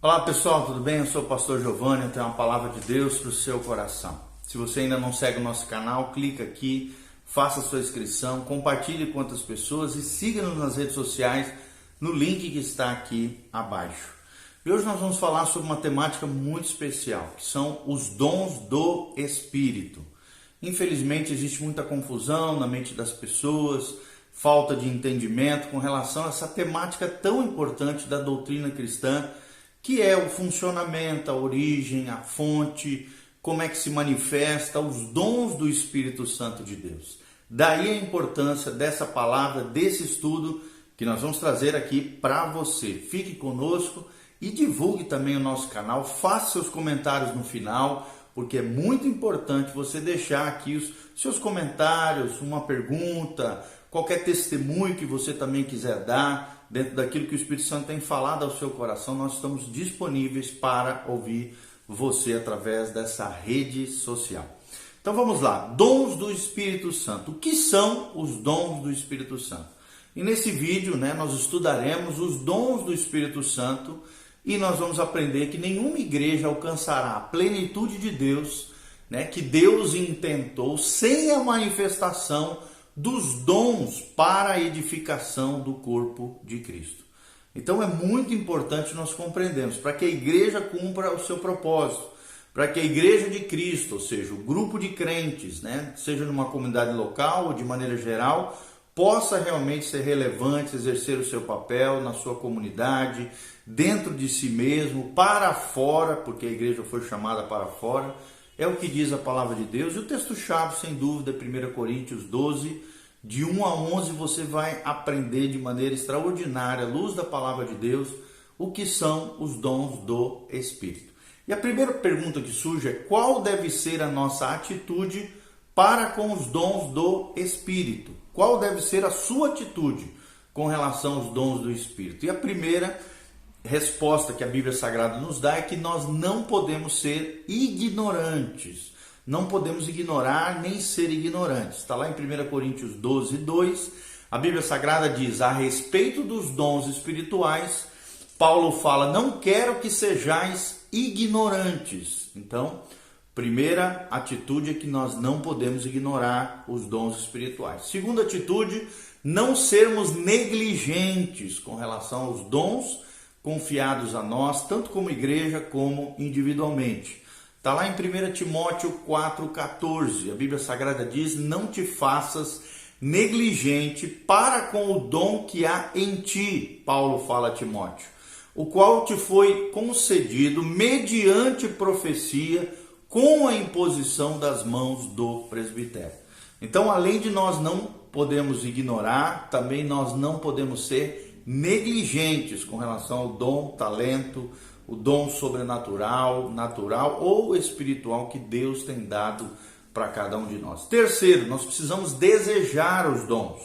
Olá pessoal, tudo bem? Eu sou o pastor Giovanni, eu tenho uma palavra de Deus para o seu coração. Se você ainda não segue o nosso canal, clica aqui, faça a sua inscrição, compartilhe com outras pessoas e siga-nos nas redes sociais no link que está aqui abaixo. E hoje nós vamos falar sobre uma temática muito especial, que são os dons do Espírito. Infelizmente existe muita confusão na mente das pessoas, falta de entendimento com relação a essa temática tão importante da doutrina cristã, que é o funcionamento, a origem, a fonte, como é que se manifesta os dons do Espírito Santo de Deus. Daí a importância dessa palavra, desse estudo que nós vamos trazer aqui para você. Fique conosco e divulgue também o nosso canal, faça seus comentários no final, porque é muito importante você deixar aqui os seus comentários, uma pergunta, qualquer testemunho que você também quiser dar, dentro daquilo que o Espírito Santo tem falado ao seu coração. Nós estamos disponíveis para ouvir você através dessa rede social. Então vamos lá, dons do Espírito Santo. O que são os dons do Espírito Santo? E nesse vídeo, nós estudaremos os dons do Espírito Santo e nós vamos aprender que nenhuma igreja alcançará a plenitude de Deus, que Deus intentou, sem a manifestação dos dons para a edificação do corpo de Cristo. Então é muito importante nós compreendermos, para que a igreja cumpra o seu propósito, para que a igreja de Cristo, ou seja, o grupo de crentes, seja numa comunidade local ou de maneira geral, possa realmente ser relevante, exercer o seu papel na sua comunidade, dentro de si mesmo, para fora, porque a igreja foi chamada para fora. É o que diz a palavra de Deus. E o texto-chave, sem dúvida, é 1 Coríntios 12, de 1 a 11, você vai aprender de maneira extraordinária, à luz da palavra de Deus, o que são os dons do Espírito. E a primeira pergunta que surge é: qual deve ser a nossa atitude para com os dons do Espírito? Qual deve ser a sua atitude com relação aos dons do Espírito? E a primeira resposta que a Bíblia Sagrada nos dá é que nós não podemos ser ignorantes. Não podemos ignorar nem ser ignorantes. Está lá em 1 Coríntios 12, 2. A Bíblia Sagrada diz: a respeito dos dons espirituais, Paulo fala: não quero que sejais ignorantes. Então, primeira atitude é que nós não podemos ignorar os dons espirituais. Segunda atitude, não sermos negligentes com relação aos dons confiados a nós, tanto como igreja como individualmente. Está lá em 1 Timóteo 4,14. A Bíblia Sagrada diz: não te faças negligente para com o dom que há em ti, Paulo fala a Timóteo, o qual te foi concedido mediante profecia, com a imposição das mãos do presbitério. Então, além de nós não podemos ignorar, também nós não podemos ser negligentes com relação ao dom, talento, o dom sobrenatural, natural ou espiritual que Deus tem dado para cada um de nós. Terceiro, nós precisamos desejar os dons.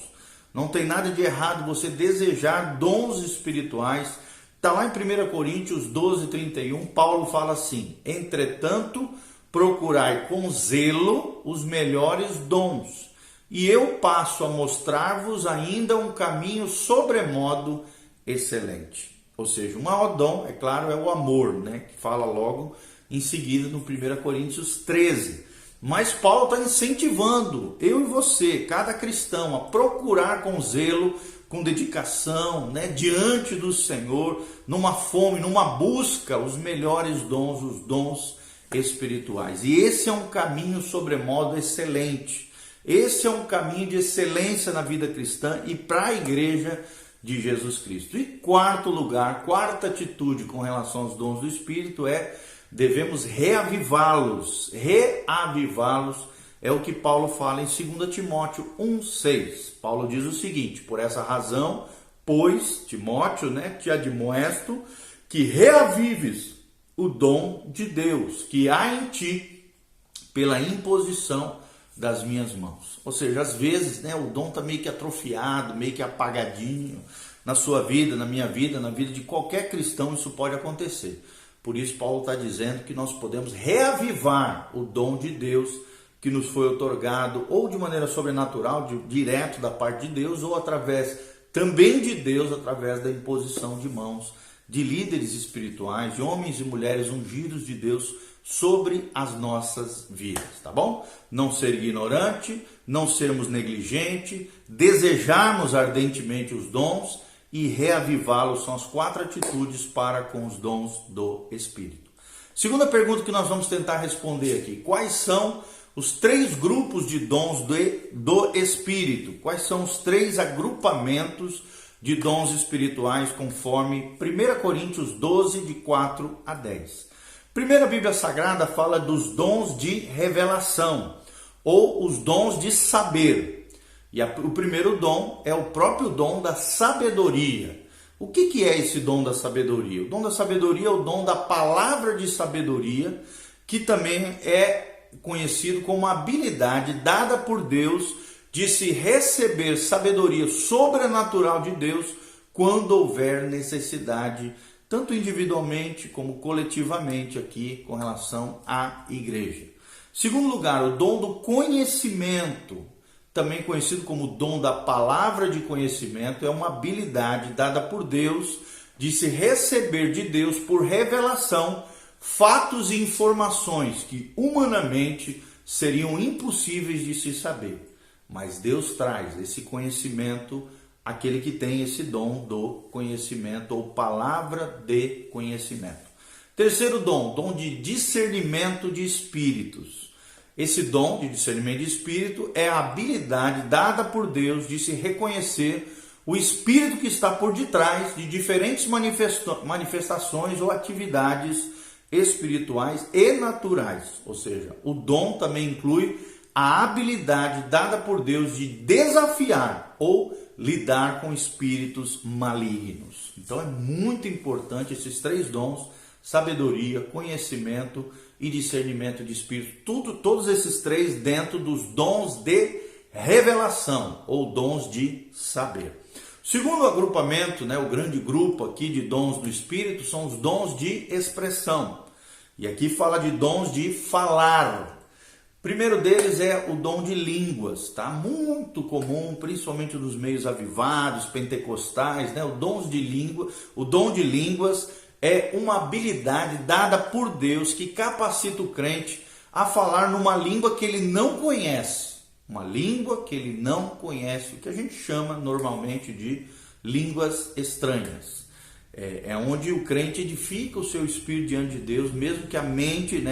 Não tem nada de errado você desejar dons espirituais. Está lá em 1 Coríntios 12, 31, Paulo fala assim: entretanto, procurai com zelo os melhores dons, e eu passo a mostrar-vos ainda um caminho sobremodo excelente. Ou seja, o maior dom, é claro, é o amor, que fala logo em seguida no 1 Coríntios 13. Mas Paulo está incentivando eu e você, cada cristão, a procurar com zelo, com dedicação, diante do Senhor, numa fome, numa busca, os melhores dons, os dons espirituais. E esse é um caminho sobremodo excelente. Esse é um caminho de excelência na vida cristã e para a igreja de Jesus Cristo. E quarto lugar, quarta atitude com relação aos dons do Espírito é: devemos reavivá-los. Reavivá-los é o que Paulo fala em 2 Timóteo 1,6. Paulo diz o seguinte: por essa razão, pois, Timóteo, te admoesto que reavives o dom de Deus que há em ti pela imposição das minhas mãos. Ou seja, às vezes o dom está meio que atrofiado, meio que apagadinho na sua vida, na minha vida, na vida de qualquer cristão. Isso pode acontecer. Por isso Paulo está dizendo que nós podemos reavivar o dom de Deus que nos foi outorgado, ou de maneira sobrenatural, direto da parte de Deus, ou através também de Deus, através da imposição de mãos de líderes espirituais, de homens e mulheres ungidos de Deus sobre as nossas vidas, tá bom? Não ser ignorante, não sermos negligente, desejarmos ardentemente os dons e reavivá-los são as 4 atitudes para com os dons do Espírito. Segunda pergunta que nós vamos tentar responder aqui: quais são os 3 grupos de dons do Espírito? Quais são os 3 agrupamentos de dons espirituais conforme 1 Coríntios 12, de 4 a 10? Primeiro, a Bíblia Sagrada fala dos dons de revelação, ou os dons de saber. E o primeiro dom é o próprio dom da sabedoria. O que é esse dom da sabedoria? O dom da sabedoria é o dom da palavra de sabedoria, que também é conhecido como a habilidade dada por Deus de se receber sabedoria sobrenatural de Deus quando houver necessidade, tanto individualmente como coletivamente aqui com relação à igreja. Segundo lugar, o dom do conhecimento, também conhecido como dom da palavra de conhecimento, é uma habilidade dada por Deus de se receber de Deus por revelação fatos e informações que humanamente seriam impossíveis de se saber. Mas Deus traz esse conhecimento àquele que tem esse dom do conhecimento ou palavra de conhecimento. Terceiro dom, dom de discernimento de espíritos. Esse dom de discernimento de espírito é a habilidade dada por Deus de se reconhecer o espírito que está por detrás de diferentes manifestações ou atividades espirituais e naturais. Ou seja, o dom também inclui a habilidade dada por Deus de desafiar ou lidar com espíritos malignos. Então é muito importante esses 3 dons: sabedoria, conhecimento e discernimento de espírito. Todos esses 3 dentro dos dons de revelação ou dons de saber. O segundo agrupamento, o grande grupo aqui de dons do Espírito, são os dons de expressão. E aqui fala de dons de falar. O primeiro deles é o dom de línguas, tá? Muito comum, principalmente nos meios avivados, pentecostais, O dom de línguas é uma habilidade dada por Deus que capacita o crente a falar numa língua que ele não conhece. Uma língua que ele não conhece, o que a gente chama normalmente de línguas estranhas. É onde o crente edifica o seu espírito diante de Deus, mesmo que a mente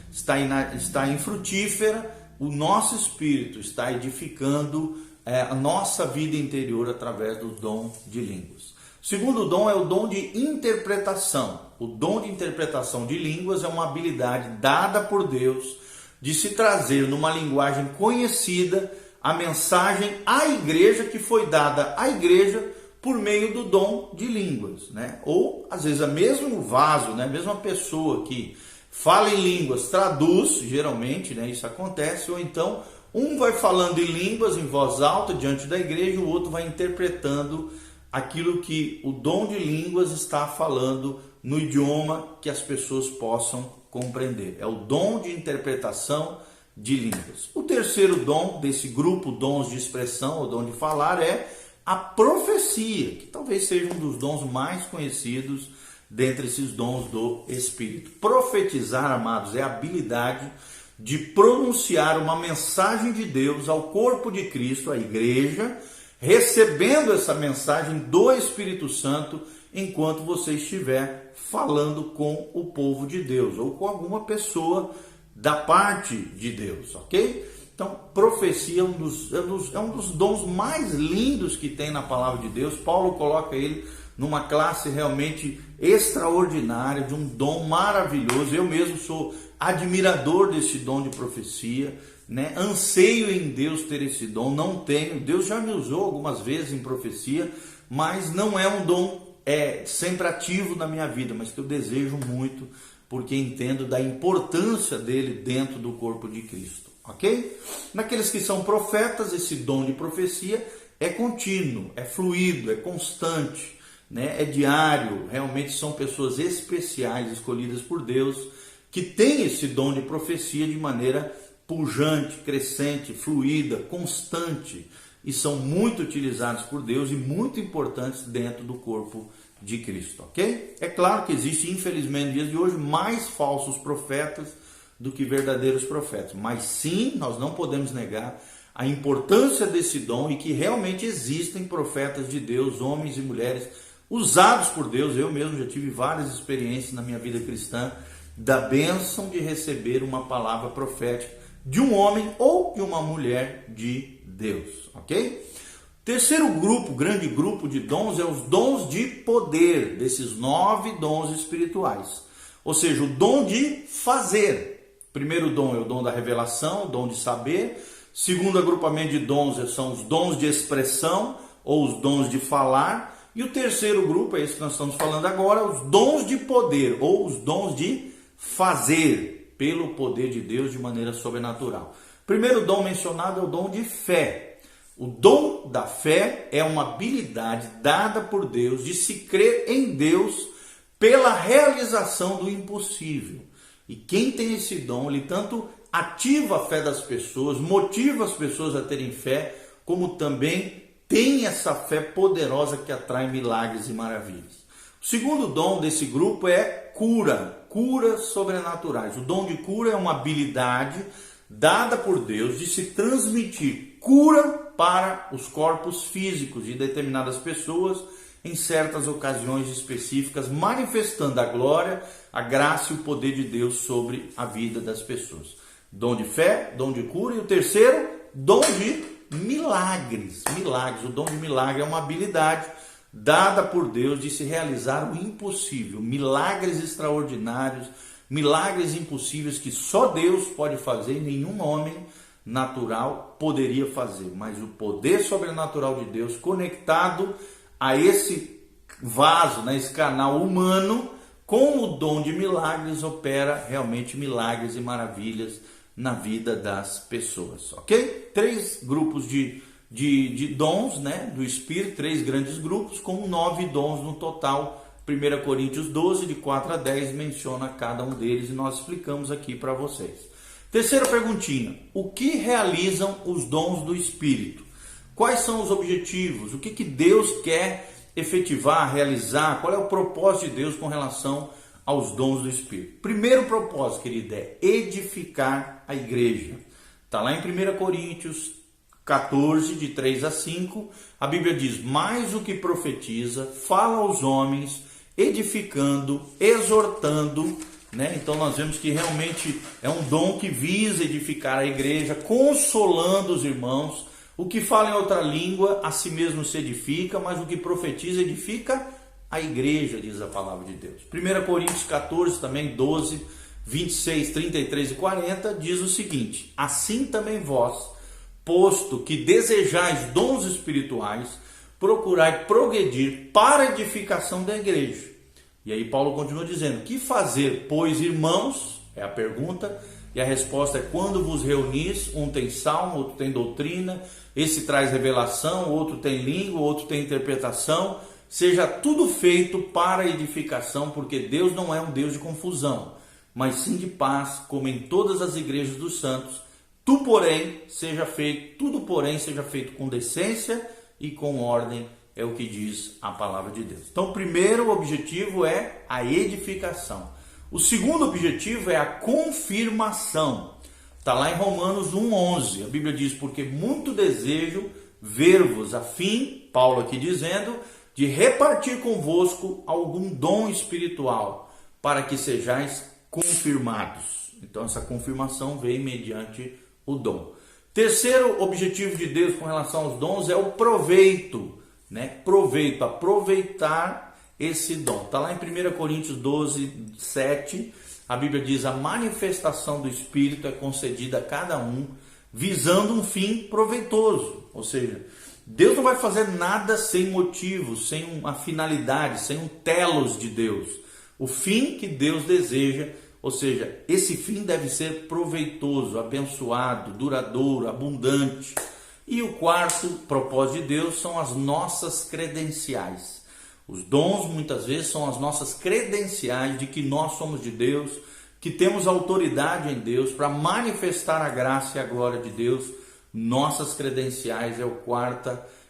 está infrutífera, o nosso espírito está edificando a nossa vida interior através do dom de línguas. O segundo dom é o dom de interpretação. O dom de interpretação de línguas é uma habilidade dada por Deus de se trazer numa linguagem conhecida a mensagem à igreja que foi dada à igreja por meio do dom de línguas, Ou às vezes a mesmo vaso, a mesma pessoa que fala em línguas traduz, geralmente, isso acontece, ou então um vai falando em línguas em voz alta diante da igreja e o outro vai interpretando aquilo que o dom de línguas está falando no idioma que as pessoas possam compreender. É o dom de interpretação de línguas. O terceiro dom desse grupo, dons de expressão ou dom de falar, é a profecia, que talvez seja um dos dons mais conhecidos dentre esses dons do Espírito. Profetizar, amados, é a habilidade de pronunciar uma mensagem de Deus ao corpo de Cristo, à igreja, recebendo essa mensagem do Espírito Santo enquanto você estiver falando com o povo de Deus ou com alguma pessoa da parte de Deus, ok? Então, profecia é um dos dons mais lindos que tem na palavra de Deus. Paulo coloca ele numa classe realmente extraordinária, de um dom maravilhoso. Eu mesmo sou admirador desse dom de profecia, Anseio em Deus ter esse dom, não tenho. Deus já me usou algumas vezes em profecia, mas não é um dom sempre ativo na minha vida, mas que eu desejo muito, porque entendo da importância dele dentro do corpo de Cristo, ok? Naqueles que são profetas, esse dom de profecia é contínuo, é fluido, é constante, é diário. Realmente são pessoas especiais, escolhidas por Deus, que têm esse dom de profecia de maneira pujante, crescente, fluida, constante, e são muito utilizados por Deus e muito importantes dentro do corpo de Cristo, ok? É claro que existe, infelizmente, nos dias de hoje, mais falsos profetas do que verdadeiros profetas. Mas sim, nós não podemos negar a importância desse dom e que realmente existem profetas de Deus, homens e mulheres usados por Deus. Eu mesmo já tive várias experiências na minha vida cristã da bênção de receber uma palavra profética de um homem ou de uma mulher de Deus, ok? Terceiro grupo, grande grupo de dons, é os dons de poder, desses 9 dons espirituais. Ou seja, o dom de fazer. Primeiro dom é o dom da revelação, o dom de saber. Segundo agrupamento de dons são os dons de expressão ou os dons de falar. E o terceiro grupo, é esse que nós estamos falando agora, os dons de poder ou os dons de fazer pelo poder de Deus de maneira sobrenatural. Primeiro dom mencionado é o dom de fé. O dom da fé é uma habilidade dada por Deus de se crer em Deus pela realização do impossível. E quem tem esse dom, ele tanto ativa a fé das pessoas, motiva as pessoas a terem fé, como também tem essa fé poderosa que atrai milagres e maravilhas. O segundo dom desse grupo é curas sobrenaturais. O dom de cura é uma habilidade dada por Deus de se transmitir cura para os corpos físicos de determinadas pessoas em certas ocasiões específicas, manifestando a glória, a graça e o poder de Deus sobre a vida das pessoas. Dom de fé, dom de cura. E o terceiro, dom de milagres. O dom de milagre é uma habilidade dada por Deus de se realizar o impossível, milagres extraordinários, milagres impossíveis que só Deus pode fazer e nenhum homem natural poderia fazer. Mas o poder sobrenatural de Deus conectado a esse vaso, esse canal humano, com o dom de milagres, opera realmente milagres e maravilhas na vida das pessoas, ok? 3 grupos de dons, do Espírito, 3 grandes grupos, com 9 dons no total. 1 Coríntios 12, de 4 a 10, menciona cada um deles e nós explicamos aqui para vocês. Terceira perguntinha: o que realizam os dons do Espírito? Quais são os objetivos? O que Deus quer efetivar, realizar? Qual é o propósito de Deus com relação aos dons do Espírito? Primeiro propósito, querido, é edificar a igreja. Está lá em 1 Coríntios 14, de 3 a 5, a Bíblia diz: mais o que profetiza, fala aos homens, edificando, exortando, Então nós vemos que realmente é um dom que visa edificar a igreja, consolando os irmãos. O que fala em outra língua, a si mesmo se edifica, mas o que profetiza, edifica a igreja, diz a palavra de Deus. 1 Coríntios 14, também 12, 26, 33 e 40, diz o seguinte: assim também vós, posto que desejais dons espirituais, procurai progredir para a edificação da igreja. E aí Paulo continua dizendo: que fazer, pois, irmãos? É a pergunta. E a resposta é: quando vos reunis, um tem salmo, outro tem doutrina, esse traz revelação, outro tem língua, outro tem interpretação. Seja tudo feito para a edificação, porque Deus não é um Deus de confusão, mas sim de paz, como em todas as igrejas dos santos. Tudo, porém, seja feito com decência e com ordem, é o que diz a palavra de Deus. Então, o primeiro objetivo é a edificação. O segundo objetivo é a confirmação. Está lá em Romanos 1,11. A Bíblia diz: porque muito desejo ver-vos, a fim, Paulo aqui dizendo, de repartir convosco algum dom espiritual, para que sejais confirmados. Então, essa confirmação vem mediante o dom. Terceiro objetivo de Deus com relação aos dons é o proveito. Aproveitar esse dom. Está lá em 1 Coríntios 12, 7, a Bíblia diz: a manifestação do Espírito é concedida a cada um, visando um fim proveitoso. Ou seja, Deus não vai fazer nada sem motivo, sem uma finalidade, sem um telos de Deus. O fim que Deus deseja, ou seja, esse fim deve ser proveitoso, abençoado, duradouro, abundante. E o quarto propósito de Deus são as nossas credenciais. Os dons muitas vezes são as nossas credenciais de que nós somos de Deus, que temos autoridade em Deus para manifestar a graça e a glória de Deus. Nossas credenciais é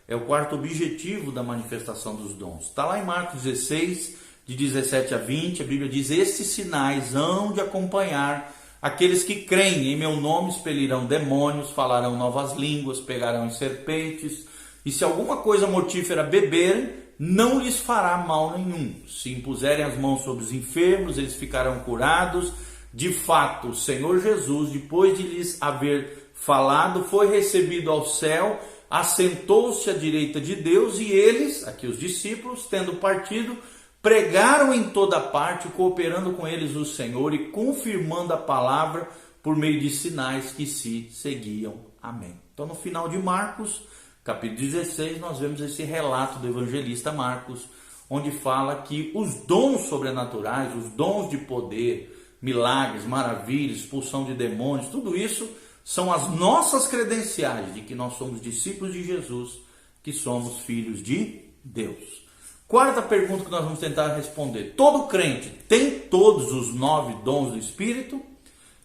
é o quarto objetivo da manifestação dos dons. Está lá em Marcos 16, de 17 a 20, a Bíblia diz: estes sinais hão de acompanhar aqueles que creem, em meu nome expelirão demônios, falarão novas línguas, pegarão em serpentes, e se alguma coisa mortífera beberem, não lhes fará mal nenhum. Se impuserem as mãos sobre os enfermos, eles ficarão curados. De fato, o Senhor Jesus, depois de lhes haver falado, foi recebido ao céu, assentou-se à direita de Deus, e eles, aqui os discípulos, tendo partido, pregaram em toda parte, cooperando com eles o Senhor e confirmando a palavra por meio de sinais que se seguiam. Amém. Então, no final de Marcos, capítulo 16, nós vemos esse relato do evangelista Marcos, onde fala que os dons sobrenaturais, os dons de poder, milagres, maravilhas, expulsão de demônios, tudo isso são as nossas credenciais de que nós somos discípulos de Jesus, que somos filhos de Deus. Quarta pergunta que nós vamos tentar responder: todo crente tem todos os 9 dons do Espírito?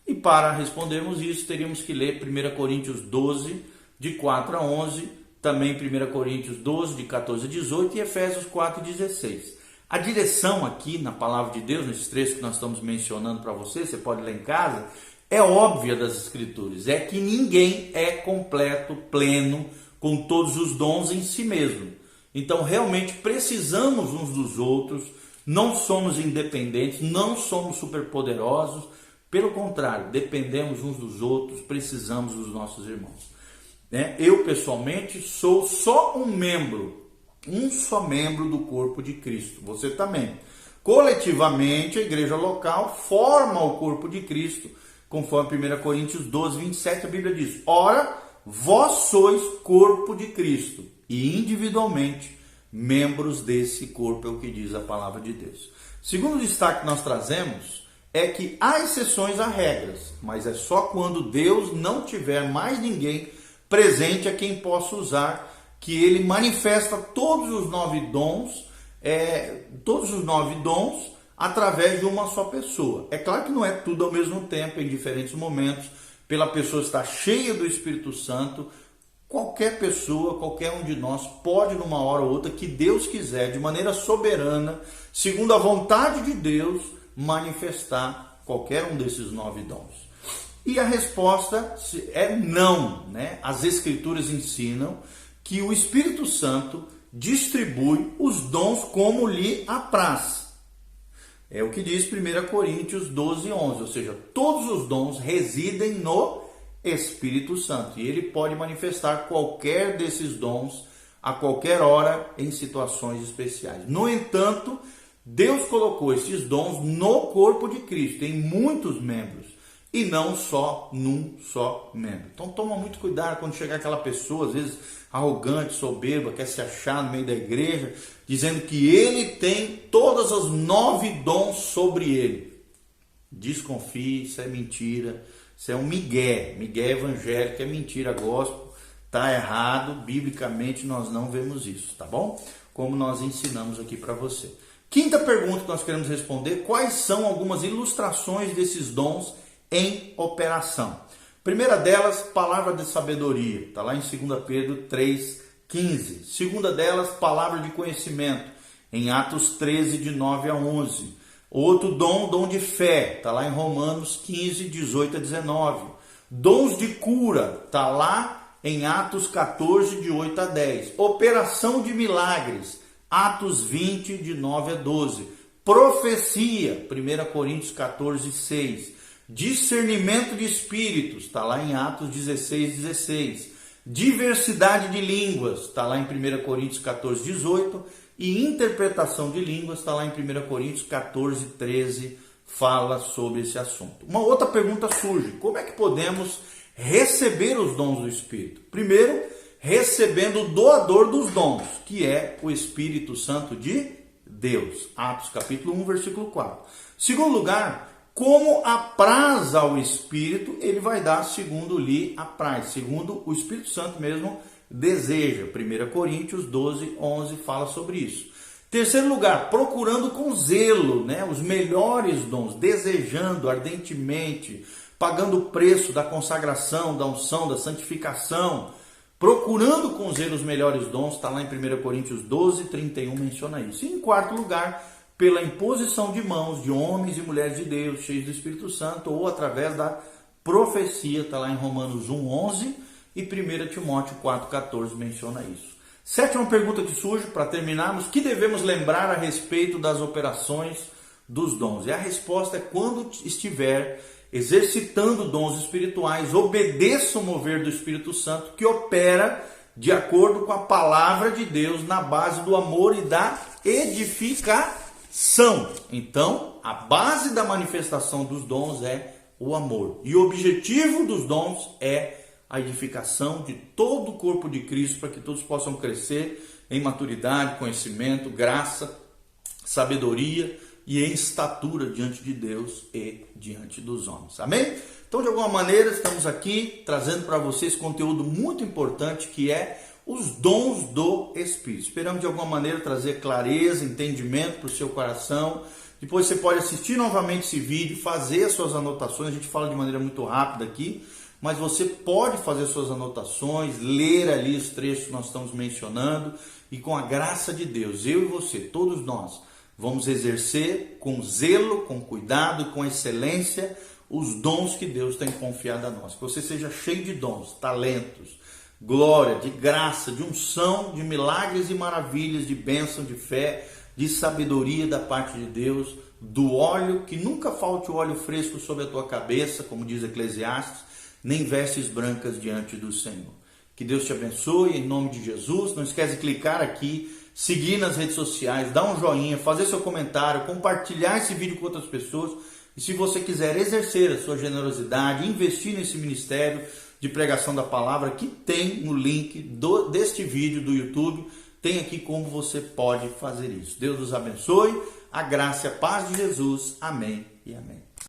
E para respondermos isso, teríamos que ler 1 Coríntios 12, de 4 a 11, também 1 Coríntios 12, de 14 a 18 e Efésios 4, 16. A direção aqui na palavra de Deus, nesses trechos que nós estamos mencionando para você pode ler em casa, é óbvia das Escrituras, é que ninguém é completo, pleno, com todos os dons em si mesmo. Então, realmente, precisamos uns dos outros, não somos independentes, não somos superpoderosos, pelo contrário, dependemos uns dos outros, precisamos dos nossos irmãos. Eu, pessoalmente, sou só um só membro do corpo de Cristo, você também. Coletivamente, a igreja local forma o corpo de Cristo, conforme 1 Coríntios 12, 27, a Bíblia diz: ora, vós sois corpo de Cristo, e individualmente membros desse corpo, é o que diz a palavra de Deus. Segundo destaque que nós trazemos é que há exceções a regras, mas é só quando Deus não tiver mais ninguém presente a quem possa usar, que ele manifesta todos os 9 dons, através de uma só pessoa. É claro que não é tudo ao mesmo tempo, em diferentes momentos, pela pessoa estar cheia do Espírito Santo. Qualquer pessoa, qualquer um de nós pode, numa hora ou outra, que Deus quiser, de maneira soberana, segundo a vontade de Deus, manifestar qualquer um desses 9 dons. E a resposta é não, né? As Escrituras ensinam que o Espírito Santo distribui os dons como lhe apraz. É o que diz 1 Coríntios 12, 11, ou seja, todos os dons residem no Espírito Santo, e ele pode manifestar qualquer desses dons a qualquer hora em situações especiais. No entanto, Deus colocou esses dons no corpo de Cristo, em muitos membros, e não só num só membro. Então toma muito cuidado quando chegar aquela pessoa, às vezes arrogante, soberba, quer se achar no meio da igreja, dizendo que ele tem todas as 9 dons sobre ele. Desconfie, isso é mentira. Isso é um migué evangélico, é mentira gospel, está errado, biblicamente nós não vemos isso, tá bom? Como nós ensinamos aqui para você. Quinta pergunta que nós queremos responder: quais são algumas ilustrações desses dons em operação? Primeira delas, palavra de sabedoria, está lá em 2 Pedro 3,15. Segunda delas, palavra de conhecimento, em Atos 13, de 9 a 11. Outro dom de fé, está lá em Romanos 15, 18 a 19. Dons de cura, está lá em Atos 14, de 8 a 10. Operação de milagres, Atos 20, de 9 a 12. Profecia, 1 Coríntios 14, 6. Discernimento de espíritos, está lá em Atos 16, 16. Diversidade de línguas, está lá em 1 Coríntios 14, 18. E interpretação de línguas, está lá em 1 Coríntios 14, 13, fala sobre esse assunto. Uma outra pergunta surge: como é que podemos receber os dons do Espírito? Primeiro, recebendo o doador dos dons, que é o Espírito Santo de Deus. Atos capítulo 1, versículo 4. Segundo lugar, como apraz ao Espírito, ele vai dar segundo lhe apraz, segundo o Espírito Santo mesmo deseja. 1 Coríntios 12, 11 fala sobre isso. Terceiro lugar, procurando com zelo, né, os melhores dons, desejando ardentemente, pagando o preço da consagração, da unção, da santificação, procurando com zelo os melhores dons, está lá em 1 Coríntios 12, 31, menciona isso. E em quarto lugar, pela imposição de mãos de homens e mulheres de Deus, cheios do Espírito Santo, ou através da profecia, está lá em Romanos 1, 11 e 1 Timóteo 4, 14, menciona isso. Sétima pergunta que surge, para terminarmos: que devemos lembrar a respeito das operações dos dons? E a resposta é: quando estiver exercitando dons espirituais, obedeça o mover do Espírito Santo, que opera de acordo com a palavra de Deus, na base do amor e da edificação. Então, a base da manifestação dos dons é o amor. E o objetivo dos dons é a edificação de todo o corpo de Cristo, para que todos possam crescer em maturidade, conhecimento, graça, sabedoria e em estatura diante de Deus e diante dos homens. Amém? Então, de alguma maneira, estamos aqui trazendo para vocês conteúdo muito importante, que é os dons do Espírito. Esperamos, de alguma maneira, trazer clareza, entendimento para o seu coração. Depois você pode assistir novamente esse vídeo, fazer as suas anotações. A gente fala de maneira muito rápida aqui, mas você pode fazer suas anotações, ler ali os trechos que nós estamos mencionando, e com a graça de Deus, eu e você, todos nós, vamos exercer com zelo, com cuidado e com excelência os dons que Deus tem confiado a nós. Que você seja cheio de dons, talentos, glória, de graça, de unção, de milagres e maravilhas, de bênção, de fé, de sabedoria da parte de Deus, do óleo, que nunca falte o óleo fresco sobre a tua cabeça, como diz Eclesiastes, nem vestes brancas diante do Senhor. Que Deus te abençoe, em nome de Jesus. Não esquece de clicar aqui, seguir nas redes sociais, dar um joinha, fazer seu comentário, compartilhar esse vídeo com outras pessoas. E se você quiser exercer a sua generosidade, investir nesse ministério de pregação da palavra, que tem no link deste vídeo do YouTube, tem aqui como você pode fazer isso. Deus nos abençoe, a graça e a paz de Jesus. Amém e amém.